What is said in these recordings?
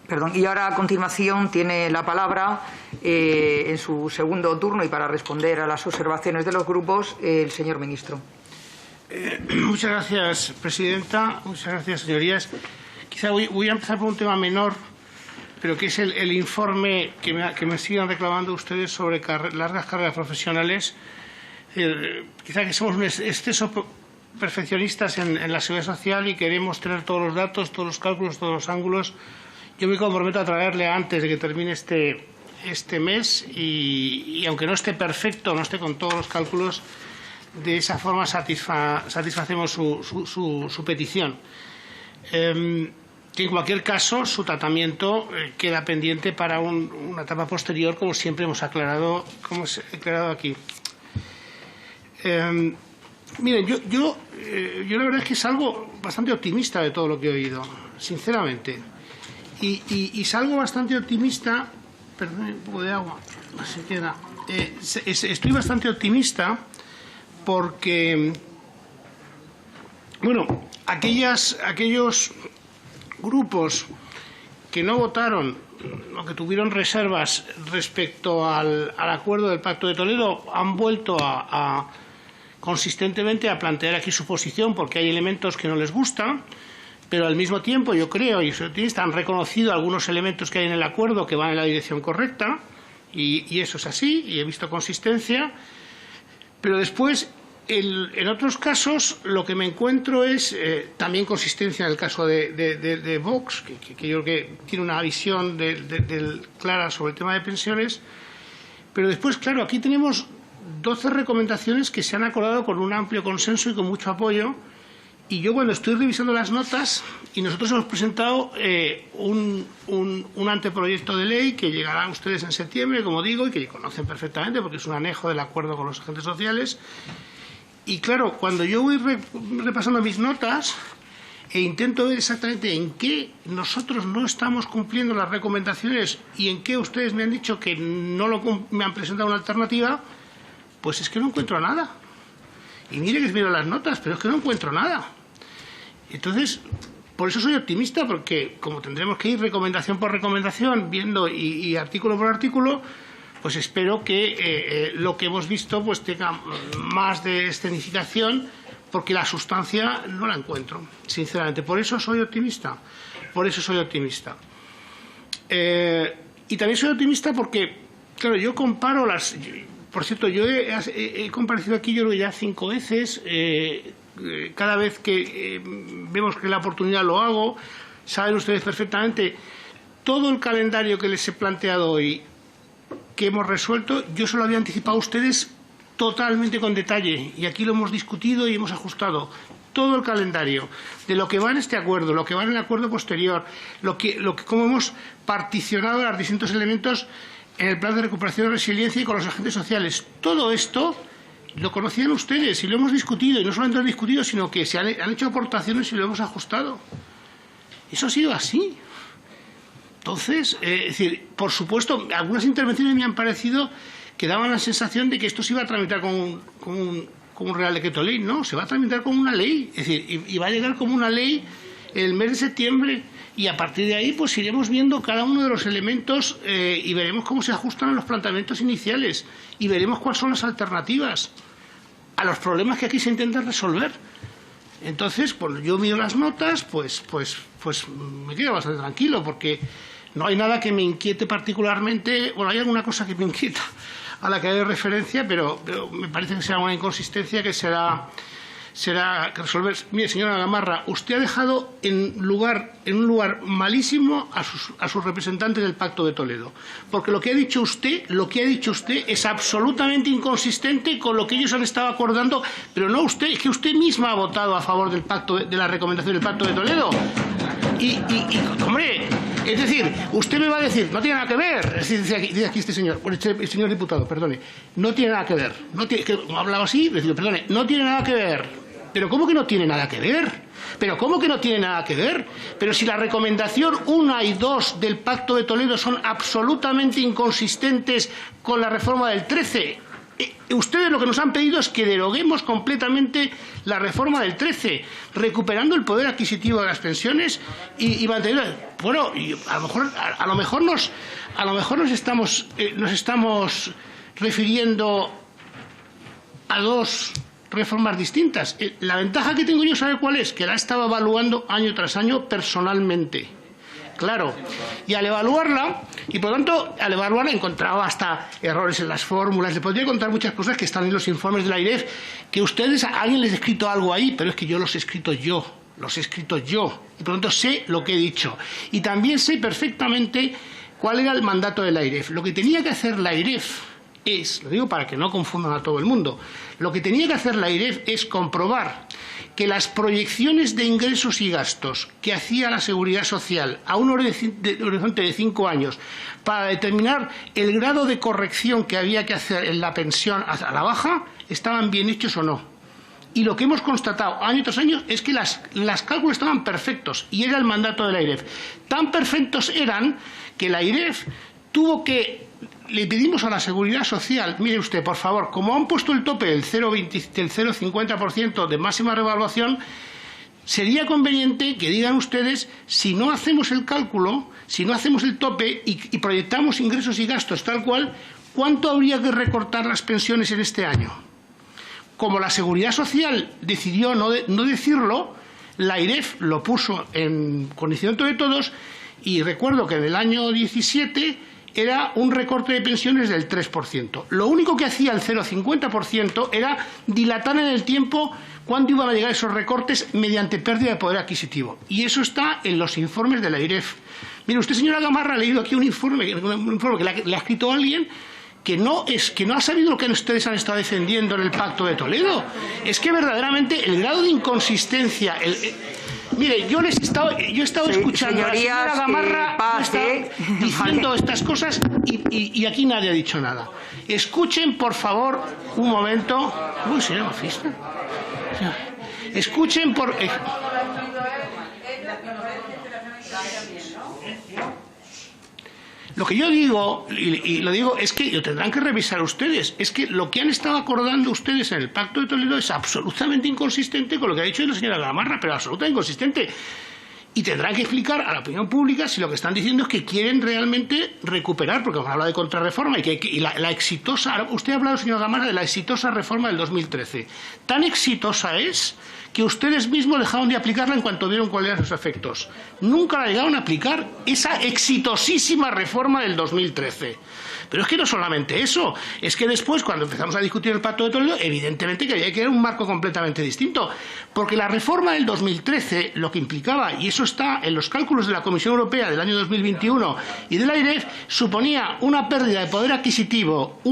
Perdón. Y ahora, a continuación, tiene la palabra, en su segundo turno y para responder a las observaciones de los grupos, el señor ministro. Muchas gracias, presidenta. Muchas gracias, señorías. Quizá voy a empezar por un tema menor, pero que es el informe que me siguen reclamando ustedes sobre largas carreras profesionales. Quizá que somos un exceso perfeccionistas en la seguridad social y queremos tener todos los datos, todos los cálculos, todos los ángulos. Yo me comprometo a traerle antes de que termine este mes y aunque no esté perfecto, no esté con todos los cálculos, de esa forma satisfacemos su petición. Que en cualquier caso su tratamiento queda pendiente para una etapa posterior, como siempre hemos aclarado, aquí. Miren, yo la verdad es que salgo bastante optimista de todo lo que he oído, sinceramente. Y salgo bastante optimista, perdón, un poco de agua, se queda. Estoy bastante optimista porque, bueno, aquellos grupos que no votaron o que tuvieron reservas respecto al acuerdo del Pacto de Toledo han vuelto consistentemente a plantear aquí su posición porque hay elementos que no les gustan. Pero al mismo tiempo, yo creo, y soy optimista, han reconocido algunos elementos que hay en el acuerdo que van en la dirección correcta, y eso es así, y he visto consistencia. Pero después, en otros casos, lo que me encuentro es también consistencia en el caso de Vox, que yo creo que tiene una visión clara sobre el tema de pensiones. Pero después, claro, aquí tenemos 12 recomendaciones que se han acordado con un amplio consenso y con mucho apoyo. Y yo cuando estoy revisando las notas, y nosotros hemos presentado un anteproyecto de ley que llegará a ustedes en septiembre, como digo, y que conocen perfectamente porque es un anejo del acuerdo con los agentes sociales. Y claro, cuando yo voy repasando mis notas e intento ver exactamente en qué nosotros no estamos cumpliendo las recomendaciones y en qué ustedes me han dicho que me han presentado una alternativa, pues es que no encuentro nada. Y mire que miro las notas, pero es que no encuentro nada. Entonces, por eso soy optimista, porque como tendremos que ir recomendación por recomendación, viendo y artículo por artículo, pues espero que lo que hemos visto pues tenga más de escenificación, porque la sustancia no la encuentro, sinceramente. Por eso soy optimista. Por eso soy optimista. Y también soy optimista porque, claro, yo comparo las... Por cierto, yo he comparecido aquí, yo creo que ya 5 veces. Cada vez que vemos que la oportunidad lo hago, saben ustedes perfectamente todo el calendario que les he planteado hoy, que hemos resuelto, yo se lo había anticipado a ustedes totalmente con detalle. Y aquí lo hemos discutido y hemos ajustado todo el calendario de lo que va en este acuerdo, lo que va en el acuerdo posterior, cómo hemos particionado los distintos elementos en el plan de recuperación y resiliencia y con los agentes sociales. Todo esto lo conocían ustedes y lo hemos discutido, y no solamente lo hemos discutido, sino que se han hecho aportaciones y lo hemos ajustado. Eso ha sido así. Entonces, es decir, por supuesto, algunas intervenciones me han parecido que daban la sensación de que esto se iba a tramitar como un Real Decreto Ley. No, se va a tramitar como una ley. Es decir, y va a llegar como una ley el mes de septiembre. Y a partir de ahí pues iremos viendo cada uno de los elementos y veremos cómo se ajustan a los planteamientos iniciales y veremos cuáles son las alternativas a los problemas que aquí se intentan resolver. Entonces, cuando yo miro las notas, pues me quedo bastante tranquilo porque no hay nada que me inquiete particularmente. Bueno, hay alguna cosa que me inquieta a la que hay referencia, pero me parece que será una inconsistencia que será resolver. Mire, señora Gamarra, usted ha dejado en un lugar malísimo a sus representantes del Pacto de Toledo, porque lo que ha dicho usted es absolutamente inconsistente con lo que ellos han estado acordando, pero no usted, es que usted misma ha votado a favor del pacto, de la recomendación del Pacto de Toledo. Y hombre, es decir, usted me va a decir, no tiene nada que ver, es decir, dice aquí este señor, el señor diputado, perdone, no tiene nada que ver, hablaba así, le digo, perdone, no tiene nada que ver. ¿Pero cómo que no tiene nada que ver? ¿Pero cómo que no tiene nada que ver? Pero si la recomendación 1 y 2 del Pacto de Toledo son absolutamente inconsistentes con la reforma del 13, ustedes lo que nos han pedido es que deroguemos completamente la reforma del 13, recuperando el poder adquisitivo de las pensiones y manteniendo. Bueno, y a lo mejor nos estamos refiriendo a dos reformas distintas. La ventaja que tengo yo, ¿sabe cuál es? Que la he estado evaluando año tras año personalmente. Claro, y al evaluarla, y por lo tanto, al evaluarla he encontrado hasta errores en las fórmulas, le podría contar muchas cosas que están en los informes de la AIREF, que ustedes, a alguien les ha escrito algo ahí, pero es que yo los he escrito yo, y por lo tanto sé lo que he dicho. Y también sé perfectamente cuál era el mandato de la AIREF. Lo que tenía que hacer la AIREF es, lo digo para que no confundan a todo el mundo, lo que tenía que hacer la AIREF es comprobar que las proyecciones de ingresos y gastos que hacía la Seguridad Social a un horizonte de 5 años para determinar el grado de corrección que había que hacer en la pensión a la baja, estaban bien hechos o no. Y lo que hemos constatado año tras año es que las cálculos estaban perfectos, y era el mandato de la AIREF. Tan perfectos eran que la AIREF le pedimos a la Seguridad Social, mire usted, por favor, como han puesto el tope del 0,50% de máxima revaluación, sería conveniente que digan ustedes, si no hacemos el cálculo, si no hacemos el tope y proyectamos ingresos y gastos tal cual, ¿cuánto habría que recortar las pensiones en este año? Como la Seguridad Social decidió no decirlo, la AIREF lo puso en conocimiento de todos, y recuerdo que en el año 17 era un recorte de pensiones del 3%. Lo único que hacía el 0,50% era dilatar en el tiempo cuándo iban a llegar esos recortes mediante pérdida de poder adquisitivo. Y eso está en los informes de la AIREF. Mire, usted, señora Gamarra, ha leído aquí un informe que le ha escrito alguien que no ha sabido lo que ustedes han estado defendiendo en el Pacto de Toledo. Es que verdaderamente el grado de inconsistencia... Mire, yo he estado escuchando a la señora Gamarra diciendo estas cosas y aquí nadie ha dicho nada. Escuchen, por favor, un momento. Uy, señora Mafista. Escuchen por... Lo que yo digo, y lo digo, es que lo tendrán que revisar ustedes. Es que lo que han estado acordando ustedes en el Pacto de Toledo es absolutamente inconsistente con lo que ha dicho la señora Gamarra, pero absolutamente inconsistente. Y tendrán que explicar a la opinión pública si lo que están diciendo es que quieren realmente recuperar, porque hemos hablado de contrarreforma y la exitosa... Usted ha hablado, señora Gamarra, de la exitosa reforma del 2013. Tan exitosa es que ustedes mismos dejaron de aplicarla en cuanto vieron cuáles eran sus efectos. Nunca la llegaron a aplicar, esa exitosísima reforma del 2013. Pero es que no solamente eso, es que después, cuando empezamos a discutir el Pacto de Toledo, evidentemente que había que dar un marco completamente distinto, porque la reforma del 2013 lo que implicaba, y eso está en los cálculos de la Comisión Europea del año 2021 y de la AIREF, suponía una pérdida de poder adquisitivo,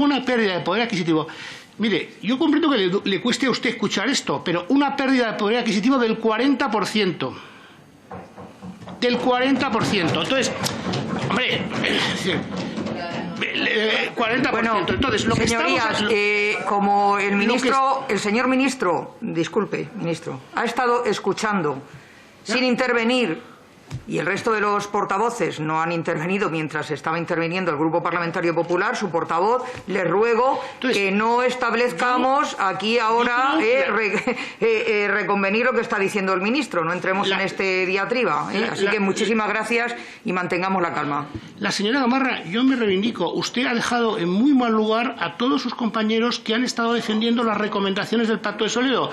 Mire, yo comprendo que le cueste a usted escuchar esto, pero una pérdida de poder adquisitivo del 40%. Del 40%. Entonces, hombre, 40%. Bueno, entonces, lo que señorías, como el señor ministro, disculpe, ministro, ha estado escuchando sin intervenir, y el resto de los portavoces no han intervenido mientras estaba interviniendo el Grupo Parlamentario Popular, su portavoz, le ruego que no establezcamos aquí ahora reconvenir lo que está diciendo el ministro, no entremos en este diatriba. Así que muchísimas gracias y mantengamos la calma. La señora Gamarra, yo me reivindico. Usted ha dejado en muy mal lugar a todos sus compañeros que han estado defendiendo las recomendaciones del Pacto de Toledo.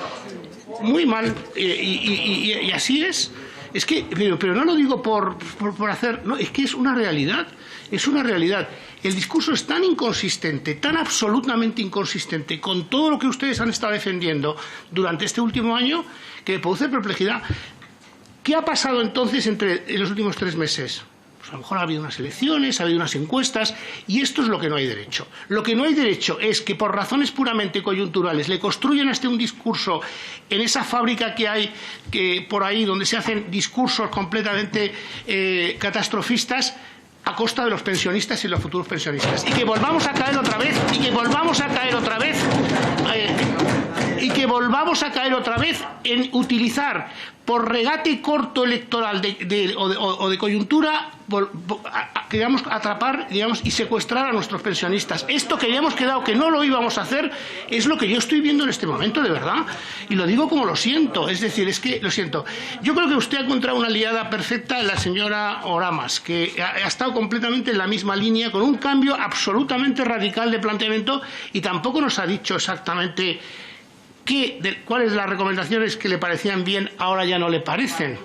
Muy mal. Y así es. Es que, pero no lo digo por hacer, no, es que es una realidad, El discurso es tan inconsistente, tan absolutamente inconsistente con todo lo que ustedes han estado defendiendo durante este último año, que me produce perplejidad. ¿Qué ha pasado entonces en los últimos 3 meses? Pues a lo mejor ha habido unas elecciones, ha habido unas encuestas, y esto es lo que no hay derecho. Lo que no hay derecho es que por razones puramente coyunturales le construyan un discurso en esa fábrica que hay por ahí donde se hacen discursos completamente catastrofistas a costa de los pensionistas y los futuros pensionistas. Y que volvamos a caer otra vez, y que volvamos a caer otra vez en utilizar por regate corto electoral o de coyuntura, queríamos atrapar, digamos, y secuestrar a nuestros pensionistas. Esto que habíamos quedado que no lo íbamos a hacer es lo que yo estoy viendo en este momento, de verdad. Y lo digo como lo siento, es decir, es que lo siento. Yo creo que usted ha encontrado una aliada perfecta en la señora Oramas, que ha estado completamente en la misma línea, con un cambio absolutamente radical de planteamiento, y tampoco nos ha dicho exactamente cuáles las recomendaciones que le parecían bien ahora ya no le parecen.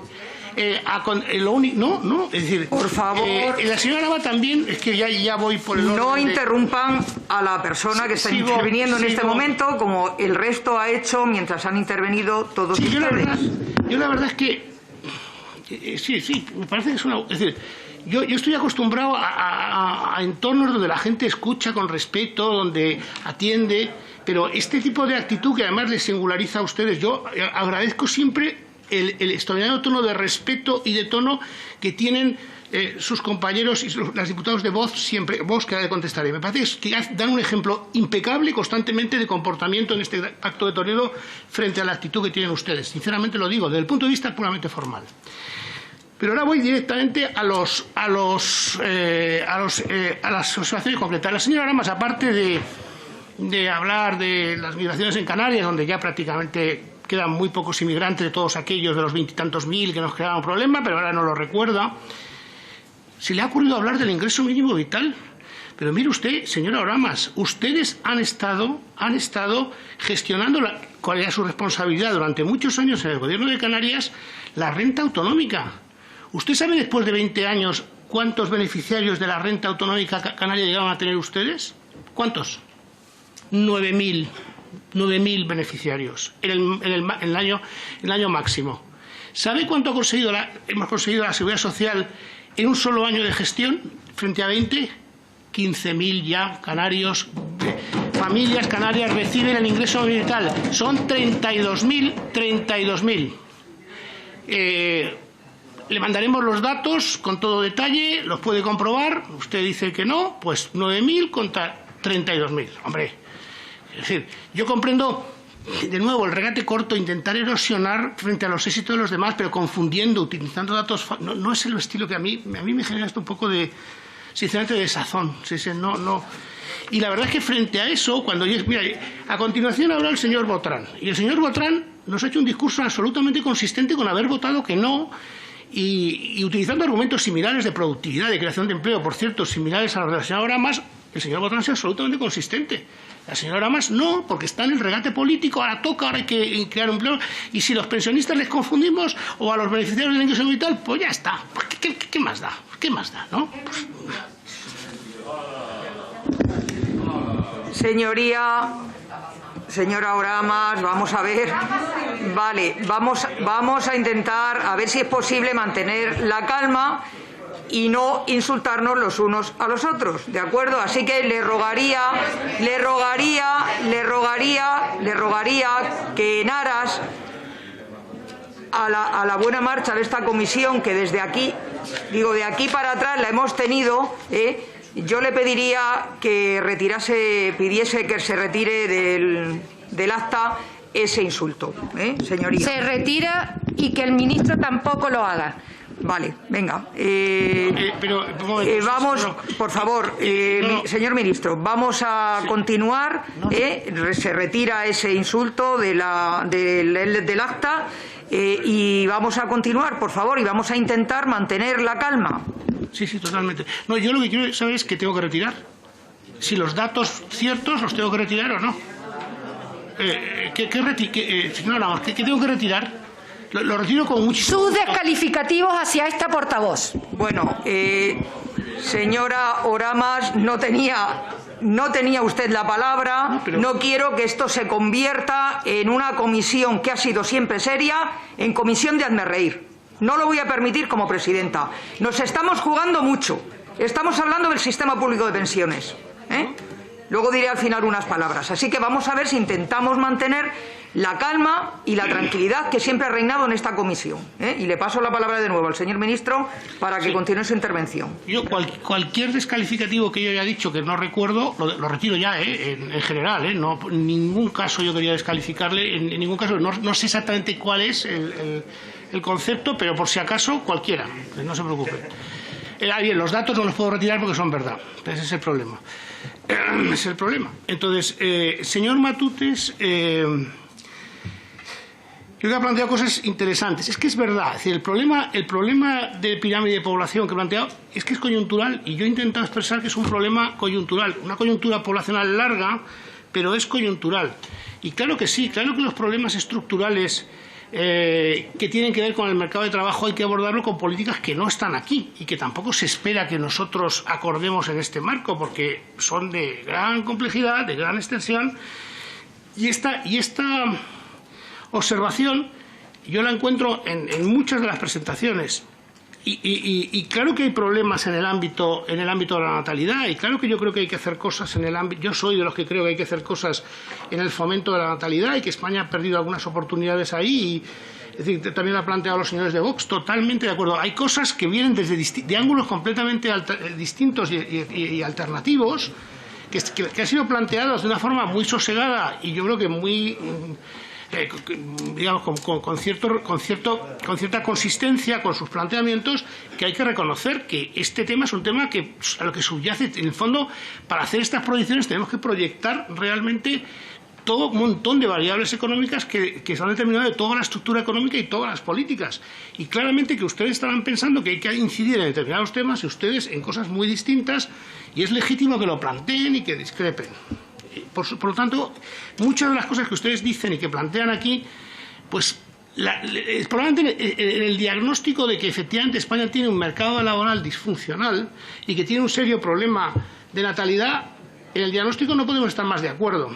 No, es decir, por favor, la señora Nava también, es que ya voy por el orden. No interrumpan a la persona que está interviniendo en este momento, como el resto ha hecho mientras han intervenido todos ustedes. Yo la verdad es que sí, me parece que es una... Es decir, yo estoy acostumbrado a entornos donde la gente escucha con respeto, donde atiende, pero este tipo de actitud que además les singulariza a ustedes, yo agradezco siempre el extraordinario tono de respeto y de tono que tienen sus compañeros y los diputados de Vox, siempre, Vox que ha de contestar. Y me parece que dan un ejemplo impecable constantemente de comportamiento en este Pacto de Toledo frente a la actitud que tienen ustedes. Sinceramente lo digo, desde el punto de vista puramente formal. Pero ahora voy directamente a las observaciones concretas. La señora Aramas, aparte de hablar de las migraciones en Canarias, donde ya prácticamente quedan muy pocos inmigrantes de todos aquellos de los 20 y tantos mil que nos creaban un problema, pero ahora no lo recuerda, ¿se le ha ocurrido hablar del ingreso mínimo vital? Pero mire usted, señora Oramas, ustedes han estado gestionando, cuál era su responsabilidad durante muchos años en el gobierno de Canarias, la renta autonómica. ¿Usted sabe después de 20 años cuántos beneficiarios de la renta autonómica canaria llegaban a tener ustedes? ¿Cuántos? 9.000 beneficiarios en el año máximo. ¿Sabe cuánto hemos conseguido la Seguridad Social en un solo año de gestión frente a 20? 15.000 ya canarios, familias canarias reciben el ingreso vital. Son 32.000. Le mandaremos los datos con todo detalle, los puede comprobar. Usted dice que no, pues 9.000 contra 32.000. Hombre, es decir, yo comprendo, de nuevo, el regate corto, intentar erosionar frente a los éxitos de los demás, pero confundiendo, utilizando datos... No es el estilo que a mí me genera esto un poco de, sinceramente, de desazón. No. Y la verdad es que frente a eso, mira, a continuación habló el señor Botrán. Y el señor Botrán nos ha hecho un discurso absolutamente consistente con haber votado que no, y utilizando argumentos similares de productividad, de creación de empleo, por cierto, similares a los de la señora Oramas. El señor Botrán es absolutamente consistente. La señora Oramas no, porque está en el regate político, ahora hay que crear un empleo, y si los pensionistas les confundimos, o a los beneficiarios del ingreso vital, pues ya está. ¿Qué más da? ¿Qué más da, no? Señora Oramas, vamos a ver. Vale, vamos a intentar a ver si es posible mantener la calma y no insultarnos los unos a los otros, ¿de acuerdo? Así que le rogaría que en aras a la buena marcha de esta comisión, que desde aquí, de aquí para atrás la hemos tenido, yo le pediría que pidiese que se retire del acta ese insulto, señoría. Se retira y que el ministro tampoco lo haga. Vale, venga. Vamos, por favor, señor ministro, vamos a continuar. Se retira ese insulto del acta y vamos a continuar, por favor, y vamos a intentar mantener la calma. Sí, totalmente. No, yo lo que quiero saber es que tengo que retirar. Si los datos ciertos los tengo que retirar o no. Señora, ¿qué tengo que retirar? Lo retiro con muchísimo... Sus descalificativos hacia esta portavoz. Bueno, señora Oramas, no tenía usted la palabra. No quiero que esto se convierta en una comisión que ha sido siempre seria, en comisión de hazmerreír. No lo voy a permitir como presidenta. Nos estamos jugando mucho. Estamos hablando del sistema público de pensiones. Luego diré al final unas palabras. Así que vamos a ver si intentamos mantener la calma y la tranquilidad que siempre ha reinado en esta comisión. Y le paso la palabra de nuevo al señor ministro para que continúe su intervención. Yo cualquier descalificativo que yo haya dicho que no recuerdo, lo retiro ya, en general. No, en ningún caso yo quería descalificarle, en ningún caso. No sé exactamente cuál es el concepto, pero por si acaso cualquiera, no se preocupe. Bien, los datos no los puedo retirar porque son verdad. Ese es el problema. Ese es el problema. Entonces, señor Matutes, yo que ha planteado cosas interesantes. Es que es verdad. Es decir, el problema de pirámide de población que he planteado es que es coyuntural, y yo he intentado expresar que es un problema coyuntural, una coyuntura poblacional larga, pero es coyuntural. Y claro que sí, claro que los problemas estructurales que tienen que ver con el mercado de trabajo hay que abordarlo con políticas que no están aquí y que tampoco se espera que nosotros acordemos en este marco, porque son de gran complejidad, de gran extensión, y esta observación yo la encuentro en muchas de las presentaciones. Y claro que hay problemas en el ámbito de la natalidad, y claro que yo creo que hay que hacer cosas en el ámbito. Yo soy de los que creo que hay que hacer cosas en el fomento de la natalidad, y que España ha perdido algunas oportunidades ahí. Es decir, también lo han planteado los señores de Vox, totalmente de acuerdo. Hay cosas que vienen de ángulos completamente distintos y alternativos, que han sido planteados de una forma muy sosegada y yo creo que muy digamos, con cierta consistencia con sus planteamientos, que hay que reconocer que este tema es un tema que a lo que subyace, en el fondo, para hacer estas proyecciones tenemos que proyectar realmente todo un montón de variables económicas que están determinadas de toda la estructura económica y todas las políticas. Y claramente que ustedes estarán pensando que hay que incidir en determinados temas y ustedes en cosas muy distintas, y es legítimo que lo planteen y que discrepen. Por lo tanto, muchas de las cosas que ustedes dicen y que plantean aquí, pues probablemente en el diagnóstico de que efectivamente España tiene un mercado laboral disfuncional y que tiene un serio problema de natalidad, en el diagnóstico no podemos estar más de acuerdo.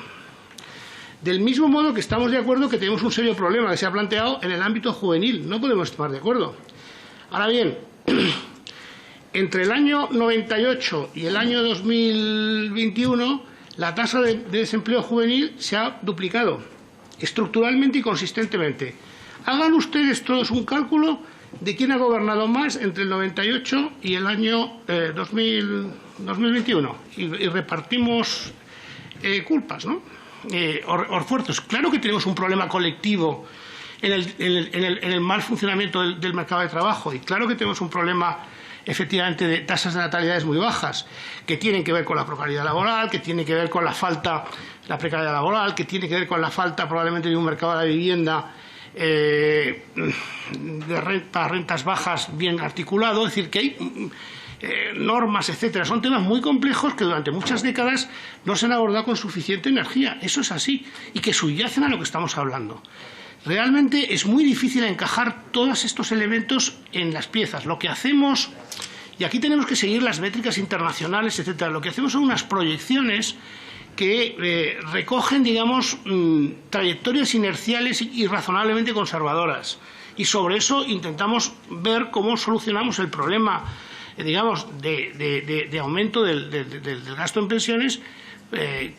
Del mismo modo que estamos de acuerdo que tenemos un serio problema que se ha planteado en el ámbito juvenil, no podemos estar más de acuerdo. Ahora bien, entre el año 98 y el año 2021, la tasa de desempleo juvenil se ha duplicado, estructuralmente y consistentemente. Hagan ustedes todos un cálculo de quién ha gobernado más entre el 98 y el año 2021 y repartimos culpas, ¿no? O esfuerzos. Claro que tenemos un problema colectivo en el mal funcionamiento del mercado de trabajo, y claro que tenemos un problema efectivamente de tasas de natalidades muy bajas, que tienen que ver con la precariedad laboral, que tienen que ver con la precariedad laboral, que tiene que ver con la falta probablemente de un mercado de la vivienda para rentas bajas bien articulado. Es decir, que hay normas, etcétera. Son temas muy complejos que durante muchas décadas no se han abordado con suficiente energía. Eso es así, y que subyacen a lo que estamos hablando. Realmente es muy difícil encajar todos estos elementos en las piezas. Lo que hacemos, y aquí tenemos que seguir las métricas internacionales, etcétera, lo que hacemos son unas proyecciones que recogen, digamos, trayectorias inerciales y razonablemente conservadoras. Y sobre eso intentamos ver cómo solucionamos el problema, digamos, de aumento del gasto en pensiones,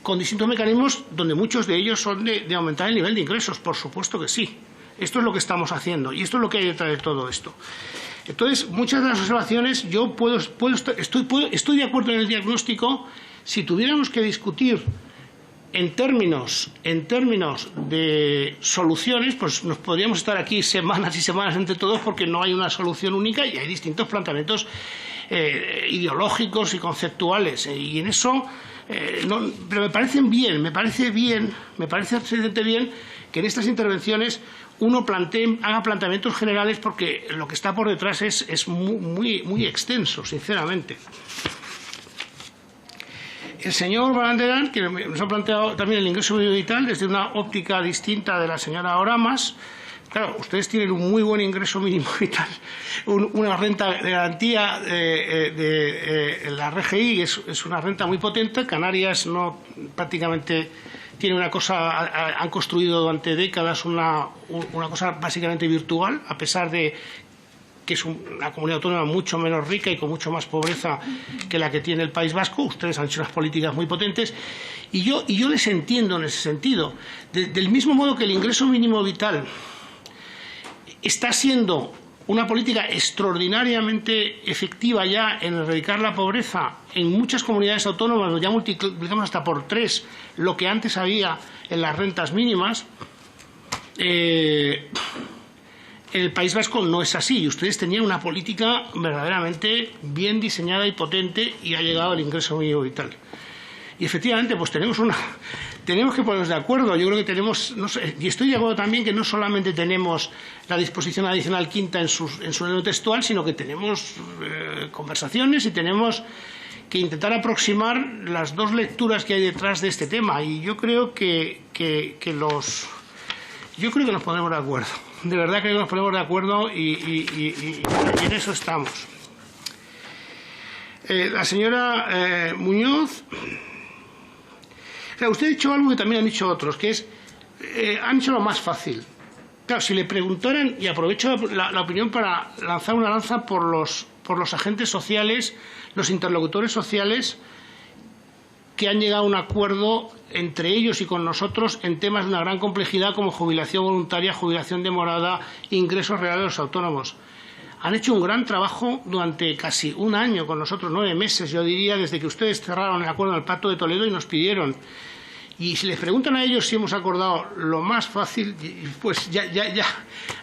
con distintos mecanismos, donde muchos de ellos son de aumentar el nivel de ingresos. Por supuesto que sí. Esto es lo que estamos haciendo y esto es lo que hay detrás de todo esto. Entonces, muchas de las observaciones yo estoy de acuerdo en el diagnóstico. Si tuviéramos que discutir en términos de soluciones, pues nos podríamos estar aquí semanas y semanas entre todos, porque no hay una solución única y hay distintos planteamientos ideológicos y conceptuales, y en eso pero me parece excelente bien que en estas intervenciones uno haga planteamientos generales, porque lo que está por detrás es muy extenso, sinceramente. El señor Van Anderan, que nos ha planteado también el ingreso mínimo vital desde una óptica distinta de la señora Oramas. Claro, ustedes tienen un muy buen ingreso mínimo vital, una renta de garantía de la RGI, es una renta muy potente. Canarias no prácticamente tiene una cosa, han construido durante décadas una cosa básicamente virtual, a pesar de que es una comunidad autónoma mucho menos rica y con mucho más pobreza que la que tiene el País Vasco. Ustedes han hecho unas políticas muy potentes y yo les entiendo en ese sentido. Del mismo modo que el ingreso mínimo vital está siendo una política extraordinariamente efectiva ya en erradicar la pobreza en muchas comunidades autónomas, ya multiplicamos hasta por 3 lo que antes había en las rentas mínimas. En el País Vasco no es así, y ustedes tenían una política verdaderamente bien diseñada y potente, y ha llegado el ingreso mínimo vital. Y efectivamente, pues tenemos que ponernos de acuerdo. Yo creo que tenemos, no sé, y estoy de acuerdo también que no solamente tenemos la disposición adicional quinta en su lengua textual, sino que tenemos conversaciones y tenemos que intentar aproximar las dos lecturas que hay detrás de este tema. Y yo creo que nos ponemos de acuerdo. De verdad creo que nos ponemos de acuerdo y en eso estamos. La señora Muñoz, o sea, usted ha dicho algo que también han dicho otros, que es, han hecho lo más fácil. Claro, si le preguntaran, y aprovecho la opinión para lanzar una lanza por los agentes sociales, los interlocutores sociales, que han llegado a un acuerdo entre ellos y con nosotros en temas de una gran complejidad como jubilación voluntaria, jubilación demorada, ingresos reales de los autónomos. Han hecho un gran trabajo durante casi un año con nosotros, 9 meses, yo diría, desde que ustedes cerraron el acuerdo del Pacto de Toledo y nos pidieron. Y si les preguntan a ellos si hemos acordado lo más fácil, pues ya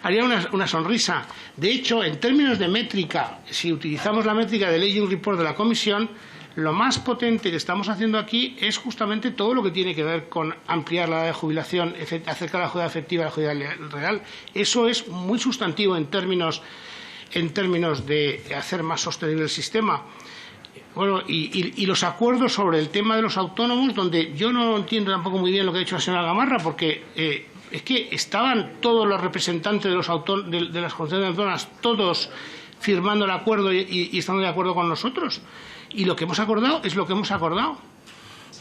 harían una sonrisa. De hecho, en términos de métrica, si utilizamos la métrica del Aging Report de la Comisión, lo más potente que estamos haciendo aquí es justamente todo lo que tiene que ver con ampliar la edad de jubilación, acercar la jubilación efectiva a la jubilación real. Eso es muy sustantivo en términos de hacer más sostenible el sistema. Bueno, y los acuerdos sobre el tema de los autónomos, donde yo no entiendo tampoco muy bien lo que ha dicho la señora Gamarra, porque es que estaban todos los representantes de las comunidades autónomas, todos firmando el acuerdo y estando de acuerdo con nosotros. Y lo que hemos acordado es lo que hemos acordado.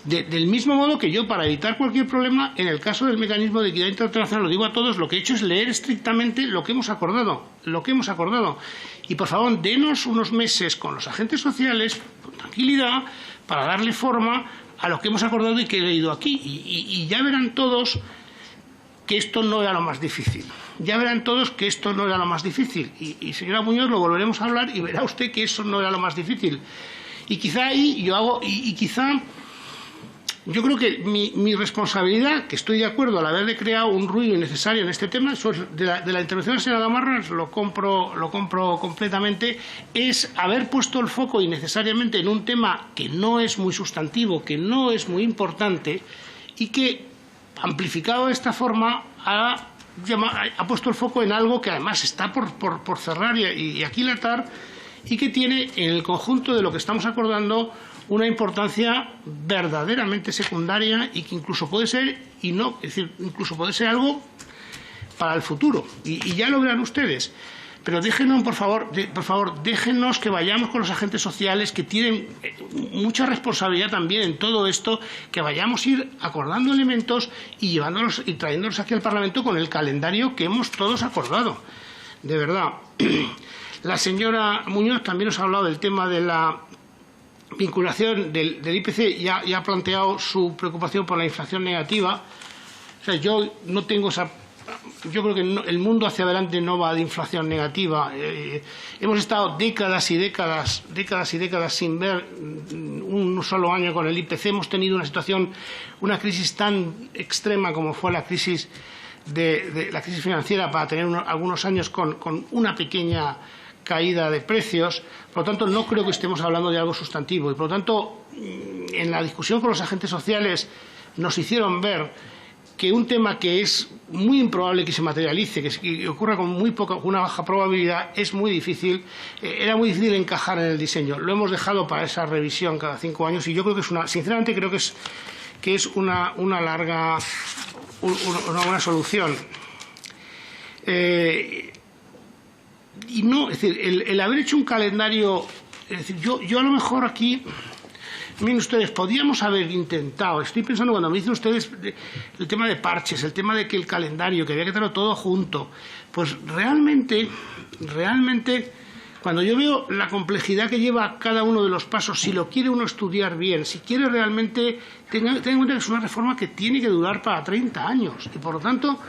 Del mismo modo que yo, para evitar cualquier problema, en el caso del mecanismo de equidad internacional, lo digo a todos, lo que he hecho es leer estrictamente lo que hemos acordado. Y por favor, denos unos meses con los agentes sociales, con tranquilidad, para darle forma a lo que hemos acordado y que he leído aquí. Y ya verán todos que esto no era lo más difícil. Y señora Muñoz, lo volveremos a hablar y verá usted que eso no era lo más difícil. Y quizá ahí yo creo que mi responsabilidad, que estoy de acuerdo al haberle creado un ruido innecesario en este tema, eso de la intervención de la señora Gamarra lo compro completamente, es haber puesto el foco innecesariamente en un tema que no es muy sustantivo, que no es muy importante y que, amplificado de esta forma, ha puesto el foco en algo que además está por cerrar y aquilatar, y que tiene en el conjunto de lo que estamos acordando una importancia verdaderamente secundaria y que incluso puede ser, incluso puede ser algo para el futuro. Y ya lo verán ustedes. Pero déjenos, por favor, déjenos que vayamos con los agentes sociales, que tienen mucha responsabilidad también en todo esto, que vayamos a ir acordando elementos y llevándolos y trayéndolos aquí al Parlamento con el calendario que hemos todos acordado. De verdad. La señora Muñoz también nos ha hablado del tema de la vinculación del IPC y ha planteado su preocupación por la inflación negativa. O sea, yo no tengo esa. Yo creo que el mundo hacia adelante no va de inflación negativa. Hemos estado décadas y décadas sin ver un solo año con el IPC. Hemos tenido una crisis tan extrema como fue la crisis la crisis financiera, para tener algunos años con una pequeña caída de precios. Por lo tanto, no creo que estemos hablando de algo sustantivo. Y por lo tanto, en la discusión con los agentes sociales nos hicieron ver que un tema que es muy improbable que se materialice, que ocurra con una baja probabilidad, es muy difícil. Era muy difícil encajar en el diseño. Lo hemos dejado para esa revisión cada 5 años y yo creo que sinceramente creo que es una buena solución. Y no, es decir, el haber hecho un calendario, es decir, yo a lo mejor aquí, Miren ustedes, podríamos haber intentado, estoy pensando cuando me dicen ustedes el tema de parches, el tema de que el calendario, que había que tenerlo todo junto, pues realmente, cuando yo veo la complejidad que lleva cada uno de los pasos, si lo quiere uno estudiar bien, si quiere realmente, tenga en cuenta que es una reforma que tiene que durar para 30 años y por lo tanto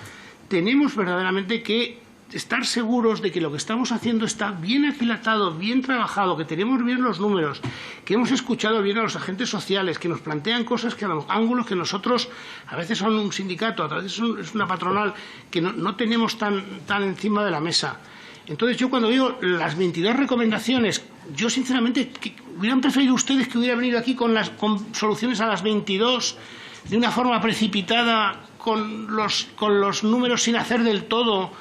tenemos verdaderamente que estar seguros de que lo que estamos haciendo está bien aquilatado, bien trabajado, que tenemos bien los números, que hemos escuchado bien a los agentes sociales, que nos plantean cosas que a los ángulos que nosotros, a veces son un sindicato, a veces es una patronal, que no tenemos tan encima de la mesa. Entonces yo cuando veo las 22 recomendaciones, yo sinceramente, ¿hubieran preferido ustedes que hubiera venido aquí con soluciones a las 22 de una forma precipitada, con los números sin hacer del todo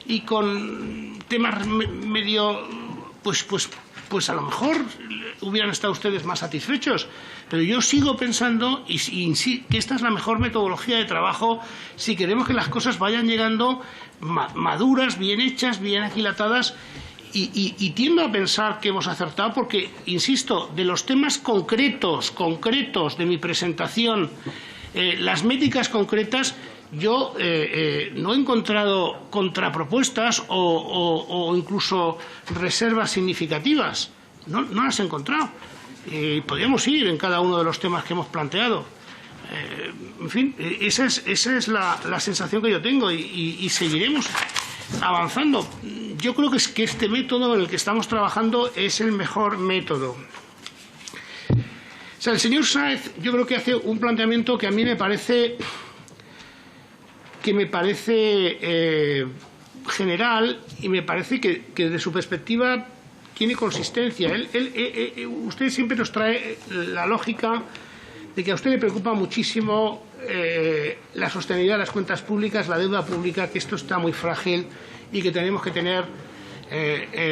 y con temas medio, pues a lo mejor hubieran estado ustedes más satisfechos? Pero yo sigo pensando que esta es la mejor metodología de trabajo si queremos que las cosas vayan llegando maduras, bien hechas, bien aquilatadas, y tiendo a pensar que hemos acertado porque, insisto, de los temas concretos de mi presentación, las métricas concretas, yo no he encontrado contrapropuestas o incluso reservas significativas. No las he encontrado. Podríamos ir en cada uno de los temas que hemos planteado. En fin, esa es la sensación que yo tengo y seguiremos avanzando. Yo creo que este método en el que estamos trabajando es el mejor método. O sea, el señor Sáez yo creo que hace un planteamiento que a mí me parece general y me parece que desde su perspectiva tiene consistencia. Usted siempre nos trae la lógica de que a usted le preocupa muchísimo la sostenibilidad de las cuentas públicas, la deuda pública, que esto está muy frágil y que tenemos que tener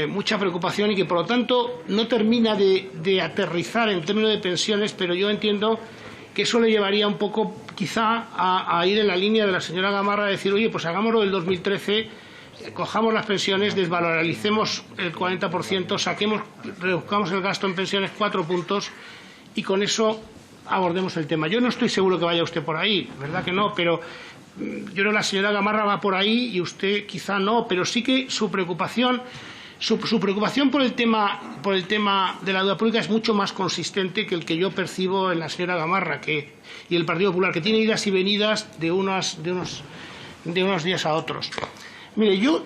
mucha preocupación y que por lo tanto no termina de aterrizar en términos de pensiones, pero yo entiendo que eso le llevaría un poco quizá a ir en la línea de la señora Gamarra, de decir, oye, pues hagámoslo del 2013, cojamos las pensiones, desvaloralicemos el 40%, reduzcamos el gasto en pensiones 4 puntos y con eso abordemos el tema. Yo no estoy seguro que vaya usted por ahí, ¿verdad que no? Pero yo creo que la señora Gamarra va por ahí y usted quizá no, pero sí que su preocupación por el tema de la deuda pública es mucho más consistente que el que yo percibo en la señora Gamarra y el Partido Popular, que tiene idas y venidas de unos días a otros. Mire, yo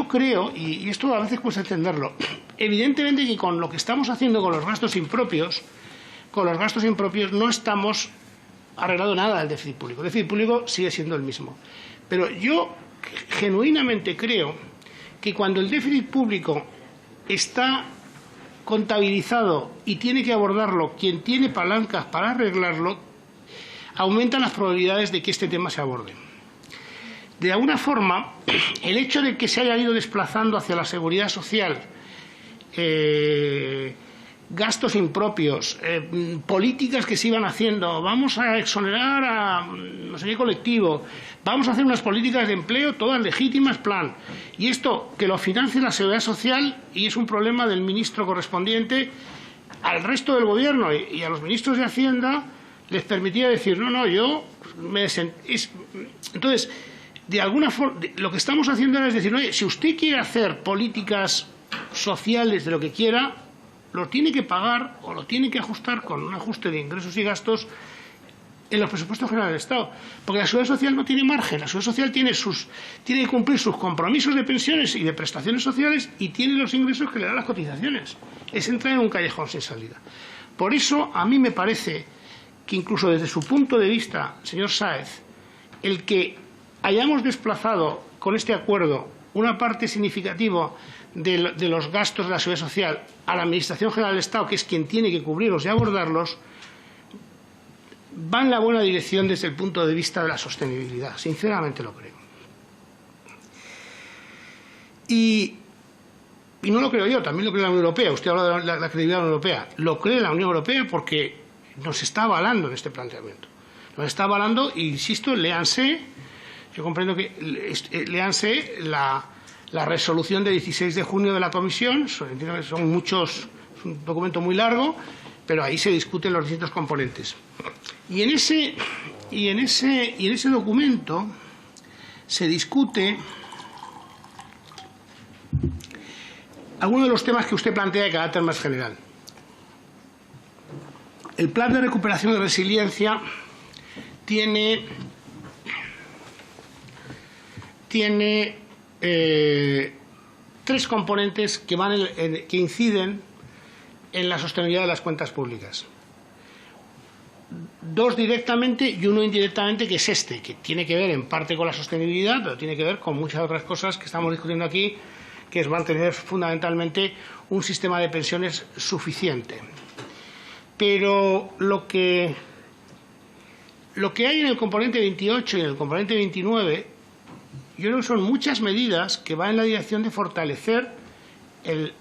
creo, y esto a veces cuesta entenderlo, evidentemente que con lo que estamos haciendo con los gastos impropios no estamos arreglando nada del déficit público. El déficit público sigue siendo el mismo. Pero yo genuinamente creo que cuando el déficit público está contabilizado y tiene que abordarlo quien tiene palancas para arreglarlo, aumentan las probabilidades de que este tema se aborde. De alguna forma, el hecho de que se haya ido desplazando hacia la seguridad social gastos impropios, políticas que se iban haciendo, vamos a exonerar a no sé qué colectivo, vamos a hacer unas políticas de empleo todas legítimas, y esto que lo financie la seguridad social, y es un problema del ministro correspondiente, al resto del gobierno y a los ministros de Hacienda les permitía decir, entonces, de alguna forma, lo que estamos haciendo ahora es decir, oye, si usted quiere hacer políticas sociales de lo que quiera, lo tiene que pagar o lo tiene que ajustar con un ajuste de ingresos y gastos en los presupuestos generales del Estado. Porque la seguridad social no tiene margen. La seguridad social tiene que cumplir sus compromisos de pensiones y de prestaciones sociales y tiene los ingresos que le dan las cotizaciones. Es entrar en un callejón sin salida. Por eso, a mí me parece que incluso desde su punto de vista, señor Sáez, el que hayamos desplazado con este acuerdo una parte significativa de los gastos de la seguridad social a la Administración General del Estado, que es quien tiene que cubrirlos y abordarlos, va en la buena dirección desde el punto de vista de la sostenibilidad. Sinceramente lo creo. Y no lo creo yo, también lo cree la Unión Europea. Usted habla de la credibilidad de la Unión Europea. Lo cree la Unión Europea porque nos está avalando en este planteamiento. Nos está avalando, e insisto, léanse, yo comprendo que léanse la resolución de 16 de junio de la Comisión, son muchos, es un documento muy largo, pero ahí se discuten los distintos componentes. Y en ese documento se discute algunos de los temas que usted plantea de carácter más general. El plan de recuperación y resiliencia tiene tres componentes que inciden en la sostenibilidad de las cuentas públicas. Dos directamente y uno indirectamente, que es este, que tiene que ver en parte con la sostenibilidad, pero tiene que ver con muchas otras cosas que estamos discutiendo aquí, que es mantener fundamentalmente un sistema de pensiones suficiente. Pero lo que hay en el componente 28 y en el componente 29, yo creo que son muchas medidas que van en la dirección de fortalecer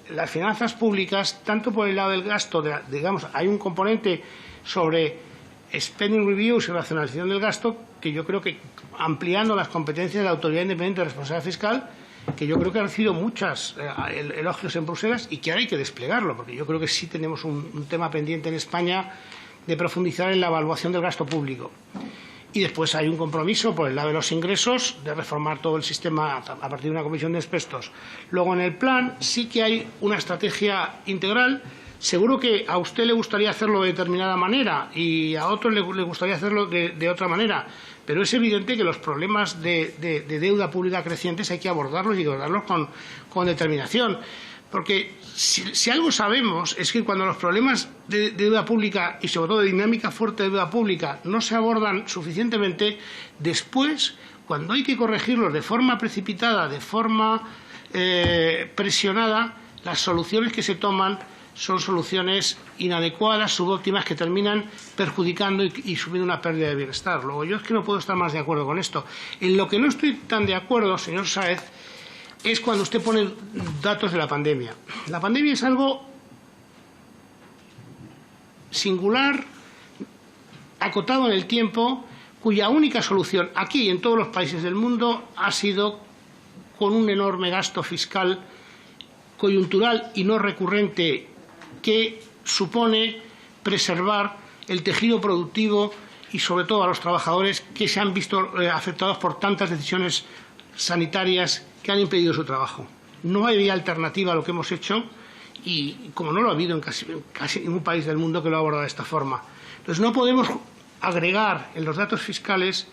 las finanzas públicas, tanto por el lado del gasto, digamos, hay un componente sobre spending reviews y racionalización del gasto, que yo creo que ampliando las competencias de la Autoridad Independiente de Responsabilidad Fiscal, que yo creo que han recibido muchos elogios en Bruselas y que ahora hay que desplegarlo, porque yo creo que sí tenemos un tema pendiente en España de profundizar en la evaluación del gasto público. Y después hay un compromiso por el lado de los ingresos de reformar todo el sistema a partir de una comisión de expertos. Luego, en el plan sí que hay una estrategia integral. Seguro que a usted le gustaría hacerlo de determinada manera y a otros le gustaría hacerlo de otra manera, pero es evidente que los problemas de deuda pública crecientes hay que abordarlos y abordarlos con determinación. Porque si algo sabemos es que cuando los problemas de deuda pública y sobre todo de dinámica fuerte de deuda pública no se abordan suficientemente, después, cuando hay que corregirlos de forma precipitada, de forma presionada, las soluciones que se toman son soluciones inadecuadas, subóptimas, que terminan perjudicando y subiendo una pérdida de bienestar. Luego, yo es que no puedo estar más de acuerdo con esto. En lo que no estoy tan de acuerdo, señor Sáez, es cuando usted pone datos de la pandemia. La pandemia es algo singular, acotado en el tiempo, cuya única solución aquí y en todos los países del mundo ha sido con un enorme gasto fiscal coyuntural y no recurrente que supone preservar el tejido productivo y sobre todo a los trabajadores que se han visto afectados por tantas decisiones sanitarias que han impedido su trabajo. No había alternativa a lo que hemos hecho y como no lo ha habido en casi ningún país del mundo que lo ha abordado de esta forma. Entonces no podemos agregar en los datos fiscales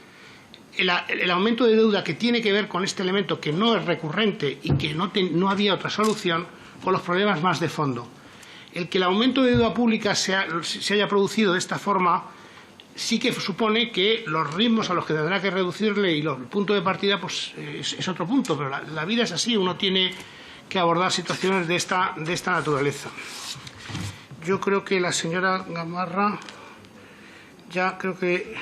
el aumento de deuda que tiene que ver con este elemento que no es recurrente y que no había otra solución con los problemas más de fondo. El que el aumento de deuda pública se haya producido de esta forma sí que supone que los ritmos a los que tendrá que reducirle y el punto de partida pues es otro punto, pero la vida es así, uno tiene que abordar situaciones de esta naturaleza. Yo creo que la señora Gamarra, ya creo que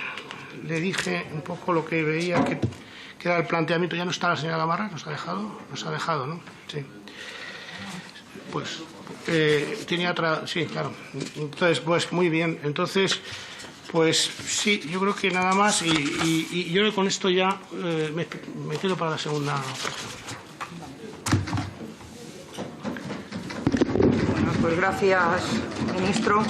le dije un poco lo que veía que era el planteamiento. Ya no está la señora Gamarra, nos ha dejado, ¿no? Sí. Pues tenía otra, sí, claro. Entonces, pues muy bien. Entonces, pues sí, yo creo que nada más y yo con esto ya me quedo para la segunda ocasión. Bueno, pues gracias, ministro.